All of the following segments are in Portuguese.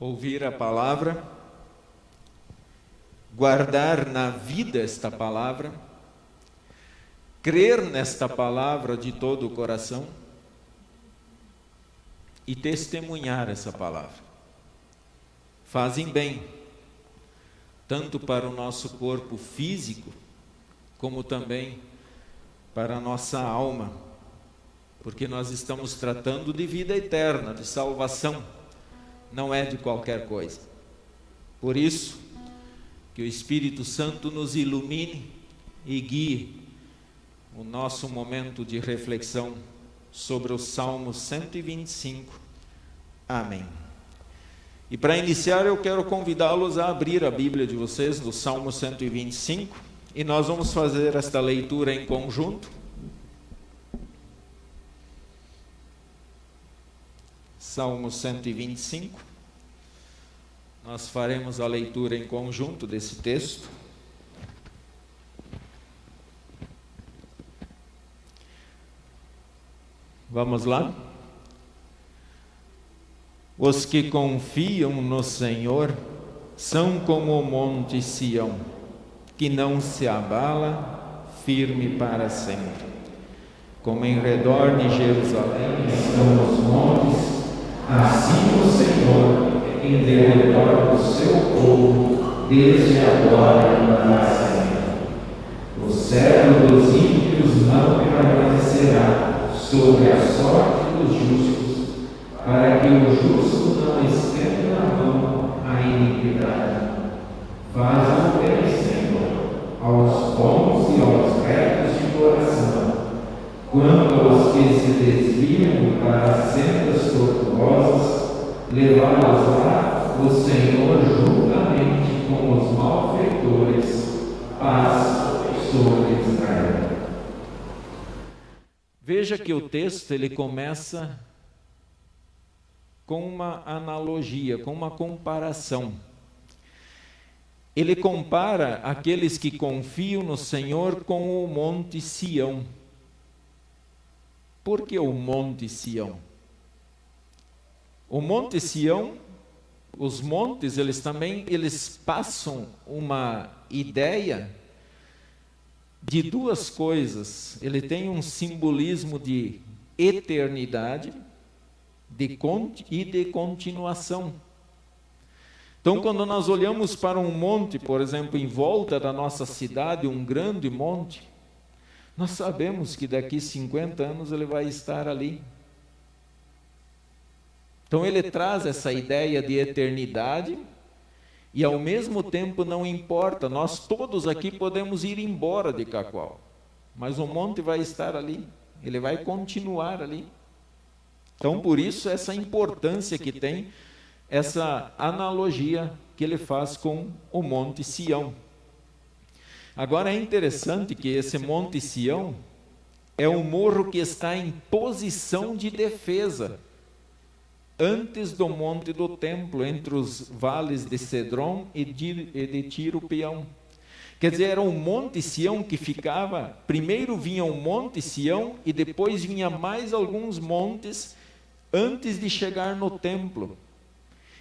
ouvir a palavra, guardar na vida esta palavra, crer nesta palavra de todo o coração e testemunhar essa palavra. Fazem bem, tanto para o nosso corpo físico, como também para a nossa alma, porque nós estamos tratando de vida eterna, de salvação, não é de qualquer coisa. Por isso, que o Espírito Santo nos ilumine e guie o nosso momento de reflexão sobre o Salmo 125. Amém. E para iniciar, eu quero convidá-los a abrir a Bíblia de vocês no Salmo 125, e nós vamos fazer esta leitura em conjunto. Salmo 125. Nós faremos a leitura em conjunto desse texto. Vamos lá? Os que confiam no Senhor são como o monte Sião, que não se abala, firme para sempre. Como em redor de Jerusalém estão os montes, assim o Senhor em derredor do seu povo, desde agora e para sempre. O cetro dos ímpios não permanecerá sobre a sorte dos justos, para que o justo não estenda a mão à iniquidade. Faz o bem, Senhor, aos bons e aos retos de coração. Quanto aos que se desviam para sendas tortuosas, levá-los lá o Senhor juntamente com os malfeitores, paz sobre Israel. Veja que o texto ele começa com uma analogia, com uma comparação. Ele compara aqueles que confiam no Senhor com o monte Sião. Por que o monte Sião? O monte Sião, os montes, eles passam uma ideia de duas coisas. Ele tem um simbolismo de eternidade e de continuação. Então, quando nós olhamos para um monte, por exemplo, em volta da nossa cidade, um grande monte, nós sabemos que daqui 50 anos ele vai estar ali. Então, ele traz essa ideia de eternidade e, ao mesmo tempo, não importa, nós todos aqui podemos ir embora de Cacoal, mas o monte vai estar ali, ele vai continuar ali. Então, por isso, essa importância que tem essa analogia que ele faz com o Monte Sião. Agora, é interessante que esse Monte Sião é um morro que está em posição de defesa, antes do Monte do Templo, entre os vales de Cedron e de Tiro-Peão. Quer dizer, era um Monte Sião que ficava, primeiro vinha o Monte Sião e depois vinha mais alguns montes antes de chegar no templo.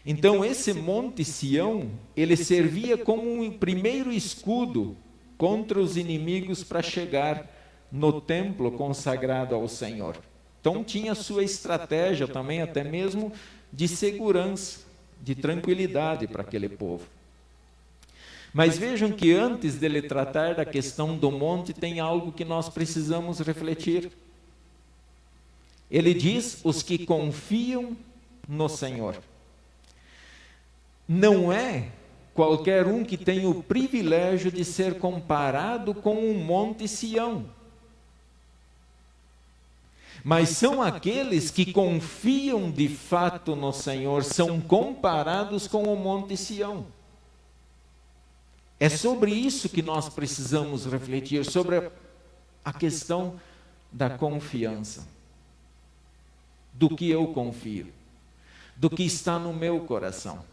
Então, esse Monte Sião, ele servia como um primeiro escudo contra os inimigos para chegar no templo consagrado ao Senhor. Então, tinha sua estratégia também, até mesmo de segurança, de tranquilidade para aquele povo. Mas vejam que antes dele tratar da questão do monte, tem algo que nós precisamos refletir. Ele diz, os que confiam no Senhor. Não é qualquer um que tem o privilégio de ser comparado com um monte Sião. Mas são aqueles que confiam de fato no Senhor, são comparados com o monte Sião. É sobre isso que nós precisamos refletir, sobre a questão da confiança. Do que eu confio, do que está no meu coração,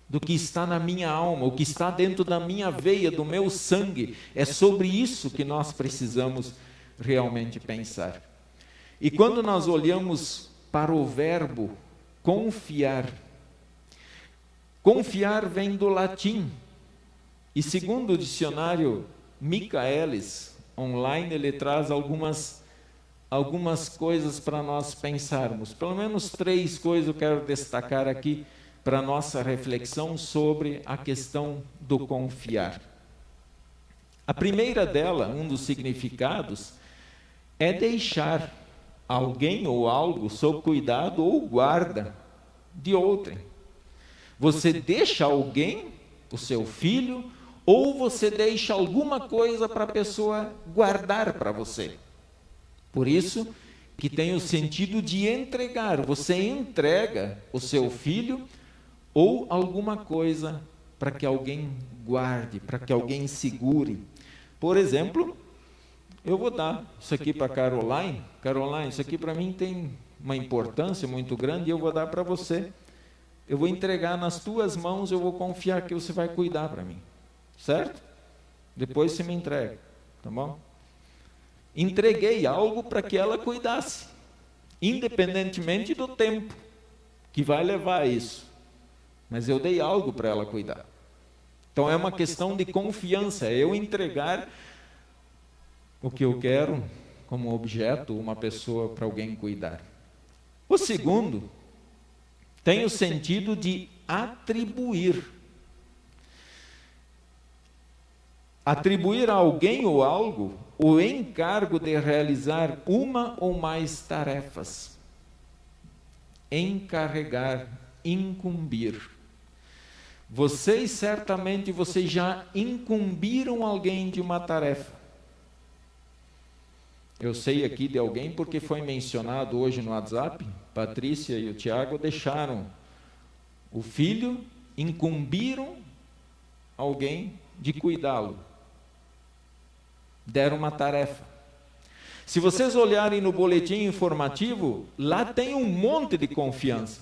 do que está na minha alma, o que está dentro da minha veia, do meu sangue. É sobre isso que nós precisamos realmente pensar. E quando nós olhamos para o verbo confiar, Confiar vem do latim, e segundo o dicionário Michaelis, online, ele traz algumas coisas para nós pensarmos. Pelo menos 3 coisas eu quero destacar aqui para a nossa reflexão sobre a questão do confiar. A primeira dela, um dos significados, é deixar alguém ou algo sob cuidado ou guarda de outrem. Você deixa alguém, o seu filho, ou você deixa alguma coisa para a pessoa guardar para você. Por isso que tem o sentido de entregar. Você entrega o seu filho ou alguma coisa para que alguém guarde, para que alguém segure. Por exemplo, eu vou dar isso aqui para Caroline. Caroline, isso aqui para mim tem uma importância muito grande e eu vou dar para você. Eu vou entregar nas tuas mãos, eu vou confiar que você vai cuidar para mim. Certo? Depois você me entrega, tá bom? Entreguei algo para que ela cuidasse, independentemente do tempo que vai levar isso. Mas eu dei algo para ela cuidar. Então é uma questão de confiança, é eu entregar o que eu quero como objeto, uma pessoa para alguém cuidar. O segundo tem o sentido de atribuir. Atribuir a alguém ou algo o encargo de realizar uma ou mais tarefas. Encarregar, incumbir. Vocês já incumbiram alguém de uma tarefa. Eu sei aqui de alguém porque foi mencionado hoje no WhatsApp, Patrícia e o Tiago deixaram o filho, incumbiram alguém de cuidá-lo. Deram uma tarefa. Se vocês olharem no boletim informativo, lá tem um monte de confiança.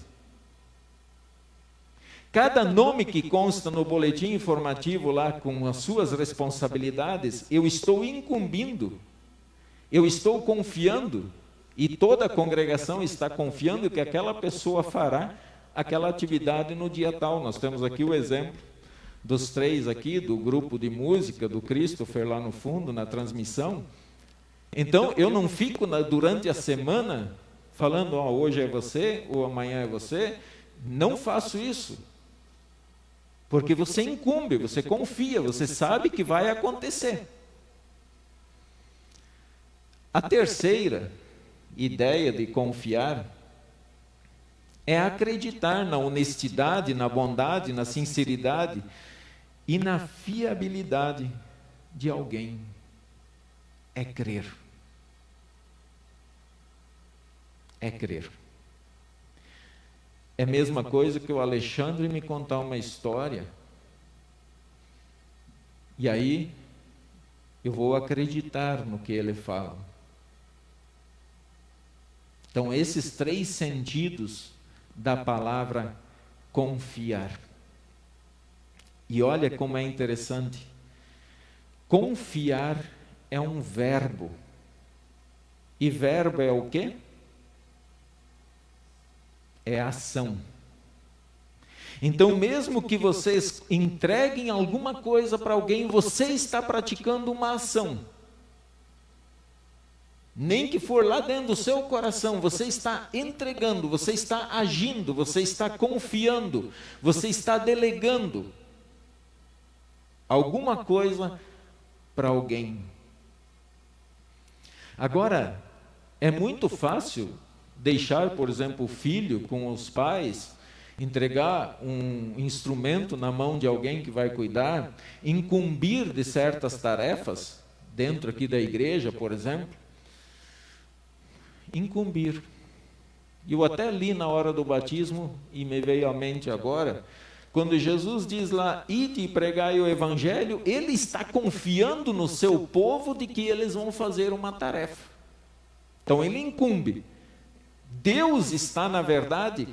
Cada nome que consta no boletim informativo lá com as suas responsabilidades, eu estou incumbindo, eu estou confiando, e toda a congregação está confiando que aquela pessoa fará aquela atividade no dia tal. Nós temos aqui o exemplo dos 3 aqui, do grupo de música, do Christopher lá no fundo, na transmissão. Então, eu não fico durante a semana falando, hoje é você, ou amanhã é você. Não faço isso. Porque você incumbe, você confia, você sabe que vai acontecer. A terceira ideia de confiar é acreditar na honestidade, na bondade, na sinceridade e na fiabilidade de alguém. É crer. É crer. É a mesma coisa que o Alexandre me contar uma história, e aí eu vou acreditar no que ele fala. Então, esses 3 sentidos da palavra confiar. E olha como é interessante. Confiar é um verbo. E verbo é o quê? É ação. Então, mesmo que vocês entreguem alguma coisa para alguém, você está praticando uma ação. Nem que for lá dentro do seu coração, você está entregando, você está agindo, você está confiando, você está delegando alguma coisa para alguém. Agora, é muito fácil deixar, por exemplo, o filho com os pais, entregar um instrumento na mão de alguém que vai cuidar, incumbir de certas tarefas, dentro aqui da igreja, por exemplo, incumbir. Eu até li na hora do batismo, e me veio à mente agora, quando Jesus diz lá, ide e pregai o evangelho, ele está confiando no seu povo de que eles vão fazer uma tarefa. Então ele incumbe. Deus está, na verdade,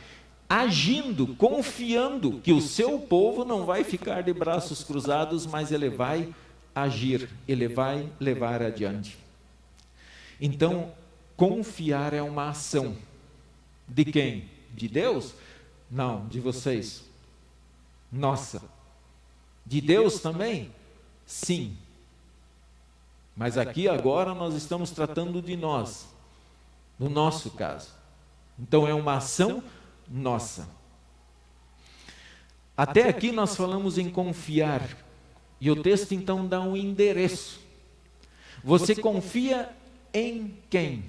agindo, confiando que o seu povo não vai ficar de braços cruzados, mas ele vai agir, ele vai levar adiante. Então, confiar é uma ação. De quem? De Deus? Não, de vocês. nossa. De Deus também? Sim. Mas aqui agora nós estamos tratando de nós, no nosso caso. Então é uma ação nossa. Até aqui nós falamos em confiar. E o texto então dá um endereço. Você confia em quem?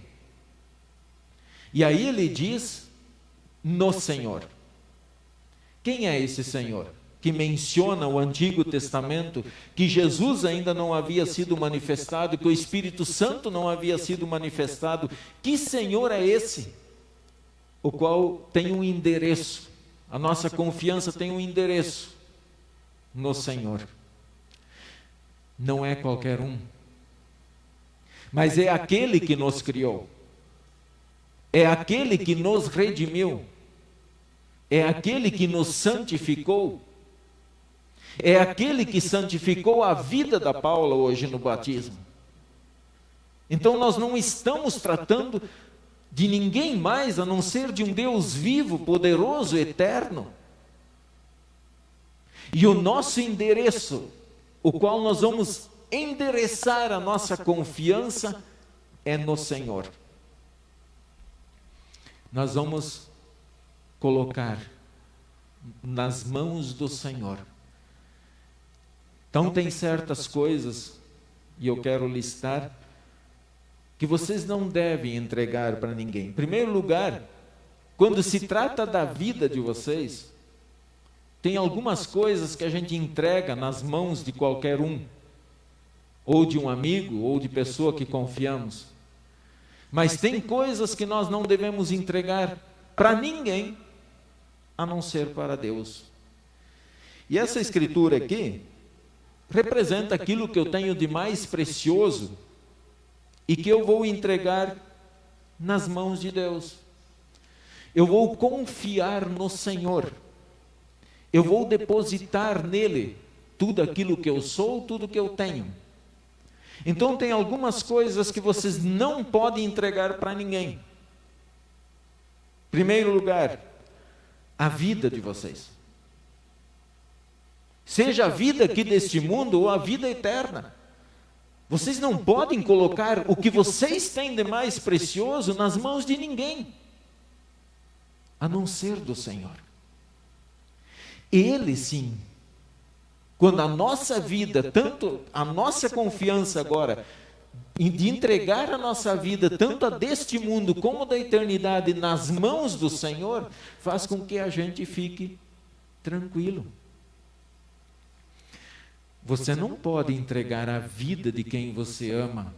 E aí ele diz, no Senhor. Quem é esse Senhor? Que menciona o Antigo Testamento, que Jesus ainda não havia sido manifestado, que o Espírito Santo não havia sido manifestado. Que Senhor é esse? O qual tem um endereço. A nossa confiança tem um endereço no Senhor. Não é qualquer um, mas é aquele que nos criou. É aquele que nos redimiu. É aquele que nos santificou. É aquele que santificou a vida da Paula hoje no batismo. Então nós não estamos tratando de ninguém mais a não ser de um Deus vivo, poderoso, eterno. E o nosso endereço, o qual nós vamos endereçar a nossa confiança, é no Senhor. Nós vamos colocar nas mãos do Senhor. Então tem certas coisas, e eu quero listar, que vocês não devem entregar para ninguém. Em primeiro lugar, quando se trata da vida de vocês, tem algumas coisas que a gente entrega nas mãos de qualquer um, ou de um amigo, ou de pessoa que confiamos. Mas tem coisas que nós não devemos entregar para ninguém, a não ser para Deus. E essa escritura aqui representa aquilo que eu tenho de mais precioso e que eu vou entregar nas mãos de Deus. Eu vou confiar no Senhor. Eu vou depositar nele tudo aquilo que eu sou, tudo que eu tenho. Então tem algumas coisas que vocês não podem entregar para ninguém. Em primeiro lugar, a vida de vocês. Seja a vida aqui deste mundo ou a vida eterna. Vocês não podem colocar o que vocês têm de mais precioso nas mãos de ninguém, a não ser do Senhor. Ele sim, quando a nossa vida, tanto a nossa confiança agora, de entregar a nossa vida, tanto a deste mundo como da eternidade, nas mãos do Senhor, faz com que a gente fique tranquilo. Você não pode entregar a vida de quem você ama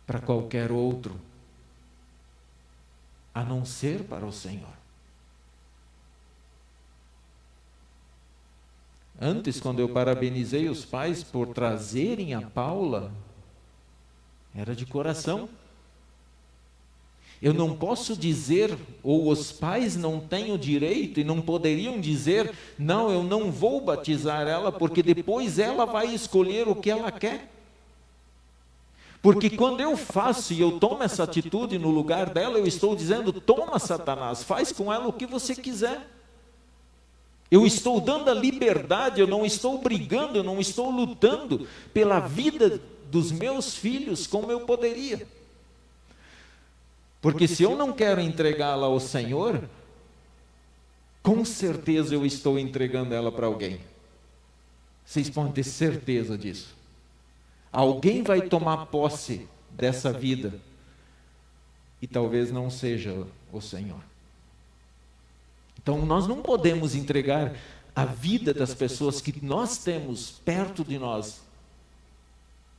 para qualquer outro, a não ser para o Senhor. Antes, quando eu parabenizei os pais por trazerem a Paula, era de coração. Eu não posso dizer, ou os pais não têm o direito e não poderiam dizer, não, eu não vou batizar ela, porque depois ela vai escolher o que ela quer. Porque quando eu faço e eu tomo essa atitude no lugar dela, eu estou dizendo, toma Satanás, faz com ela o que você quiser. Eu estou dando a liberdade, eu não estou brigando, eu não estou lutando pela vida dos meus filhos como eu poderia. Porque se eu não quero entregá-la ao Senhor, com certeza eu estou entregando ela para alguém. Vocês podem ter certeza disso. Alguém vai tomar posse dessa vida e talvez não seja o Senhor. Então nós não podemos entregar a vida das pessoas que nós temos perto de nós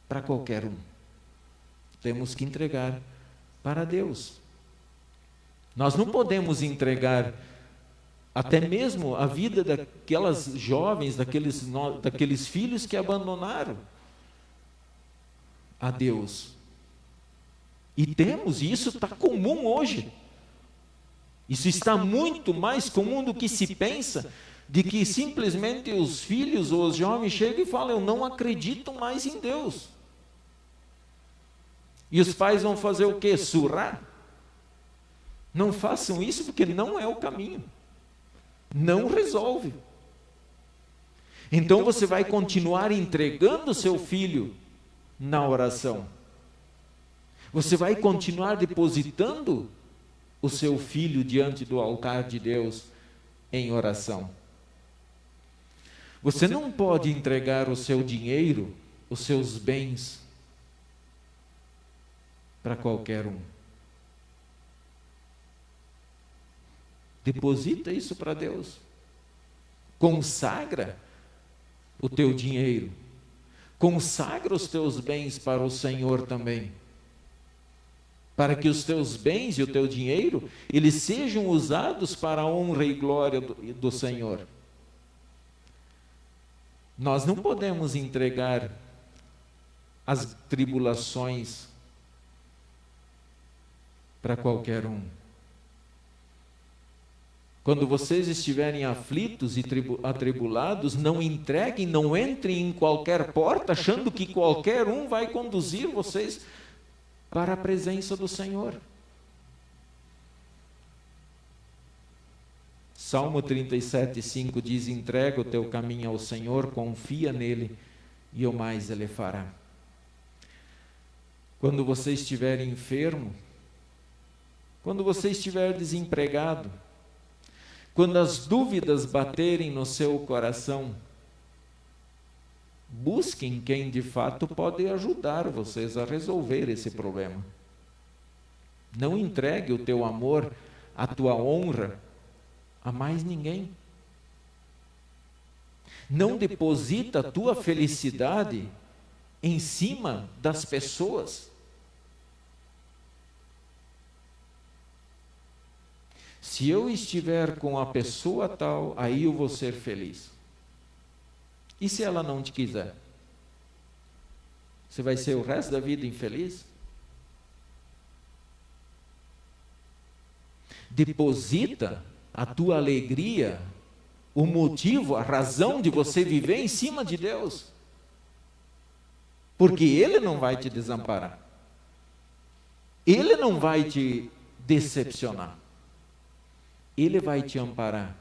para qualquer um. Temos que entregar para Deus. Nós não podemos entregar até mesmo a vida daquelas jovens, daqueles filhos que abandonaram a Deus. E temos, e isso está comum hoje. Isso está muito mais comum do que se pensa, de que simplesmente os filhos ou os jovens chegam e falam, eu não acredito mais em Deus. E os pais vão fazer o quê? Surrar? Não façam isso porque não é o caminho. Não resolve. Então você vai continuar entregando seu filho na oração. Você vai continuar depositando o seu filho diante do altar de Deus em oração. Você não pode entregar o seu dinheiro, os seus bens, para qualquer um. Deposita isso para Deus. Consagra o teu dinheiro. Consagra os teus bens para o Senhor também. Para que os teus bens e o teu dinheiro, eles sejam usados para a honra e glória do Senhor. Nós não podemos entregar as tribulações para qualquer um. Quando vocês estiverem aflitos e atribulados, não entreguem, não entrem em qualquer porta, achando que qualquer um vai conduzir vocês para a presença do Senhor. Salmo 37:5 diz: entrega o teu caminho ao Senhor, confia nele e o mais ele fará. Quando você estiver enfermo, quando você estiver desempregado, quando as dúvidas baterem no seu coração, busquem quem de fato pode ajudar vocês a resolver esse problema. Não entregue o teu amor, a tua honra a mais ninguém. Não deposita a tua felicidade em cima das pessoas. Se eu estiver com a pessoa tal, aí eu vou ser feliz. E se ela não te quiser? Você vai ser o resto da vida infeliz? Deposita a tua alegria, o motivo, a razão de você viver em cima de Deus. Porque Ele não vai te desamparar. Ele não vai te decepcionar. Ele vai te amparar.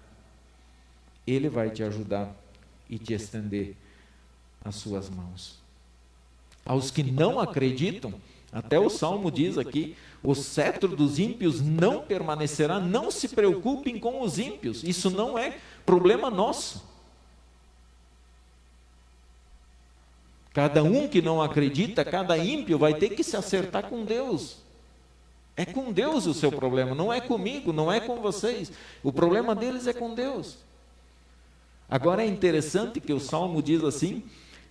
Ele vai te ajudar e te estender as suas mãos. Aos que não acreditam, até o Salmo diz aqui, o cetro dos ímpios não permanecerá, não se preocupem com os ímpios, isso não é problema nosso. Cada um que não acredita, cada ímpio vai ter que se acertar com Deus. É com Deus o seu problema, não é comigo, não é com vocês. O problema deles é com Deus. Agora é interessante que o Salmo diz assim,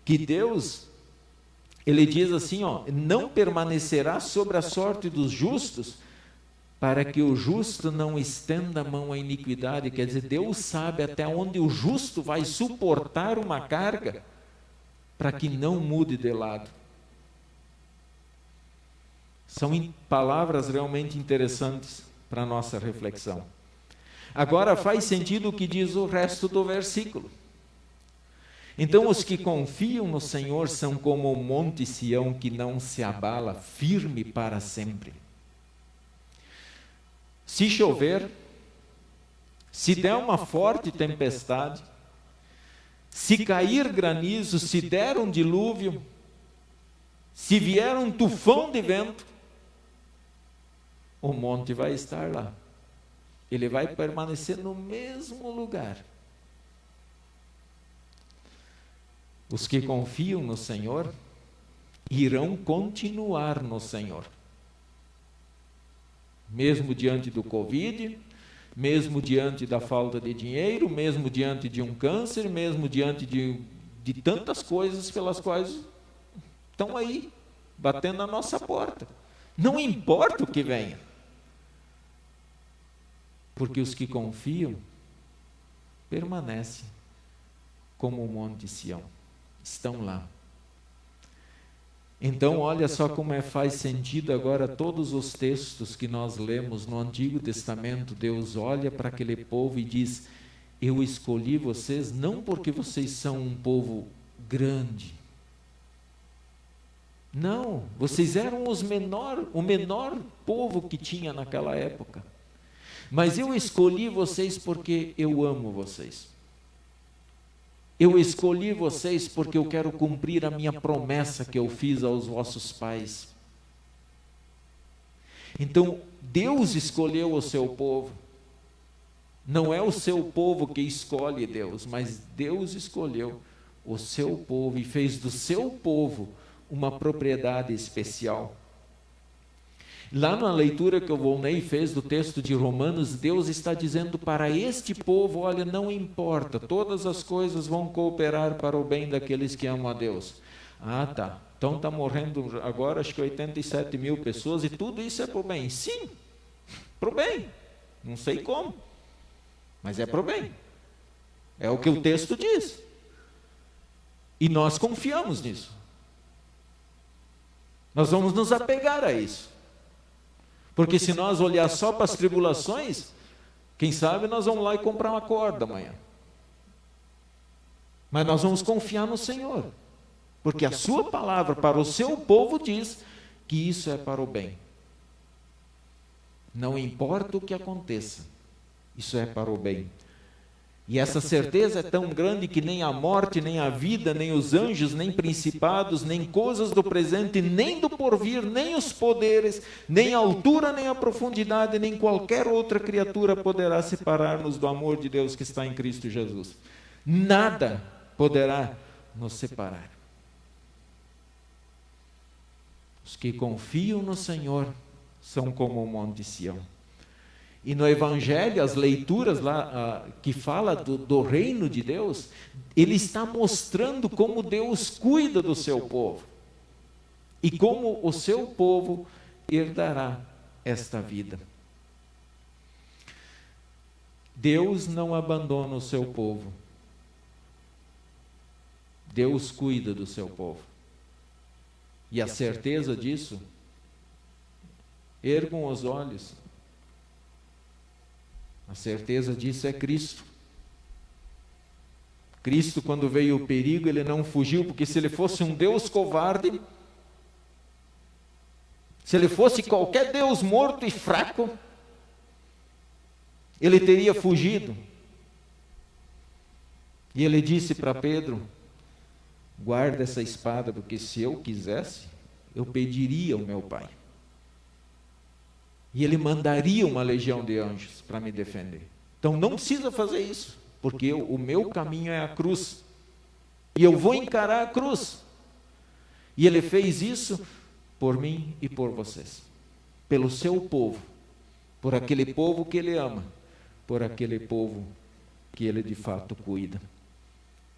que Deus, ele diz assim, ó, não permanecerá sobre a sorte dos justos, para que o justo não estenda a mão à iniquidade. Quer dizer, Deus sabe até onde o justo vai suportar uma carga, para que não mude de lado. São palavras realmente interessantes para a nossa reflexão. Agora faz sentido o que diz o resto do versículo. Então os que confiam no Senhor são como o monte Sião que não se abala, firme para sempre. Se chover, se der uma forte tempestade, se cair granizo, se der um dilúvio, se vier um tufão de vento, o monte vai estar lá. Ele vai permanecer no mesmo lugar. Os que confiam no Senhor irão continuar no Senhor. Mesmo diante do Covid, mesmo diante da falta de dinheiro, mesmo diante de um câncer, mesmo diante de tantas coisas pelas quais estão aí, batendo na nossa porta. Não importa o que venha. Porque os que confiam permanecem como o monte Sião. Estão lá. Então, olha só como faz sentido agora todos os textos que nós lemos no Antigo Testamento. Deus olha para aquele povo e diz: eu escolhi vocês não porque vocês são um povo grande. Não, vocês eram o menor povo que tinha naquela época. Mas eu escolhi vocês porque eu amo vocês. Eu escolhi vocês porque eu quero cumprir a minha promessa que eu fiz aos vossos pais. Então, Deus escolheu o seu povo. Não é o seu povo que escolhe Deus, mas Deus escolheu o seu povo e fez do seu povo uma propriedade especial. Lá na leitura que o Volney fez do texto de Romanos, Deus está dizendo para este povo: olha, não importa, todas as coisas vão cooperar para o bem daqueles que amam a Deus. Ah, tá. Então está morrendo agora, acho que 87 mil pessoas, e tudo isso é para o bem. Sim, para o bem. Não sei como, mas é para o bem. É o que o texto diz. E nós confiamos nisso. Nós vamos nos apegar a isso. Porque se nós olhar só para as tribulações, quem sabe nós vamos lá e comprar uma corda amanhã. Mas nós vamos confiar no Senhor. Porque a sua palavra para o seu povo diz que isso é para o bem. Não importa o que aconteça, isso é para o bem. E essa certeza é tão grande que nem a morte, nem a vida, nem os anjos, nem principados, nem coisas do presente, nem do porvir, nem os poderes, nem a altura, nem a profundidade, nem qualquer outra criatura poderá separar-nos do amor de Deus que está em Cristo Jesus. Nada poderá nos separar. Os que confiam no Senhor são como o monte Sião. E no Evangelho, as leituras lá que fala do reino de Deus, ele está mostrando como Deus cuida do seu povo. E como o seu povo herdará esta vida. Deus não abandona o seu povo. Deus cuida do seu povo. E a certeza disso, ergam os olhos. A certeza disso é Cristo. Cristo, quando veio o perigo, ele não fugiu, porque se ele fosse um Deus covarde, se ele fosse qualquer Deus morto e fraco, ele teria fugido. E ele disse para Pedro: guarda essa espada, porque se eu quisesse, eu pediria ao meu Pai. E ele mandaria uma legião de anjos para me defender. Então não precisa fazer isso, porque o meu caminho é a cruz. E eu vou encarar a cruz. E ele fez isso por mim e por vocês. Pelo seu povo. Por aquele povo que ele ama. Por aquele povo que ele de fato cuida.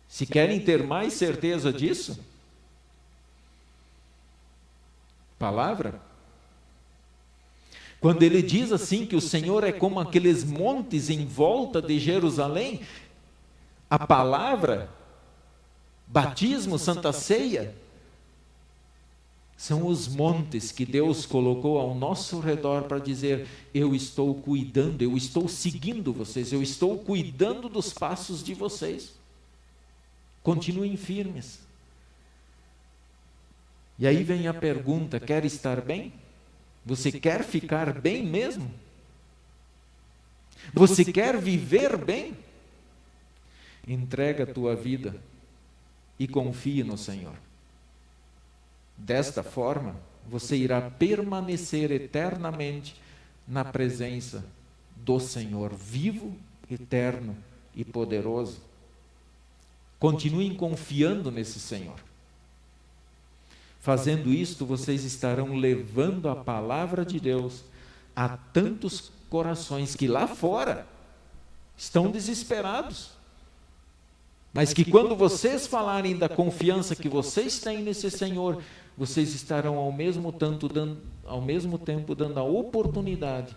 Se querem ter mais certeza disso, palavra. Quando ele diz assim que o Senhor é como aqueles montes em volta de Jerusalém, a palavra, batismo, Santa Ceia, são os montes que Deus colocou ao nosso redor para dizer: eu estou cuidando, eu estou seguindo vocês, eu estou cuidando dos passos de vocês. Continuem firmes. E aí vem a pergunta: quer estar bem? Você quer ficar bem mesmo? Você quer viver bem? Entrega a tua vida e confie no Senhor. Desta forma, você irá permanecer eternamente na presença do Senhor, vivo, eterno e poderoso. Continuem confiando nesse Senhor. Fazendo isto, vocês estarão levando a palavra de Deus a tantos corações que lá fora estão desesperados. Mas que quando vocês falarem da confiança que vocês têm nesse Senhor, vocês estarão ao mesmo tempo dando a oportunidade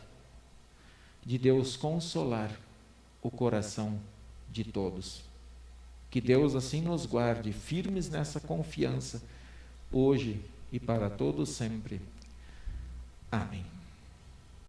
de Deus consolar o coração de todos. Que Deus assim nos guarde firmes nessa confiança, hoje e para todos sempre. Amém.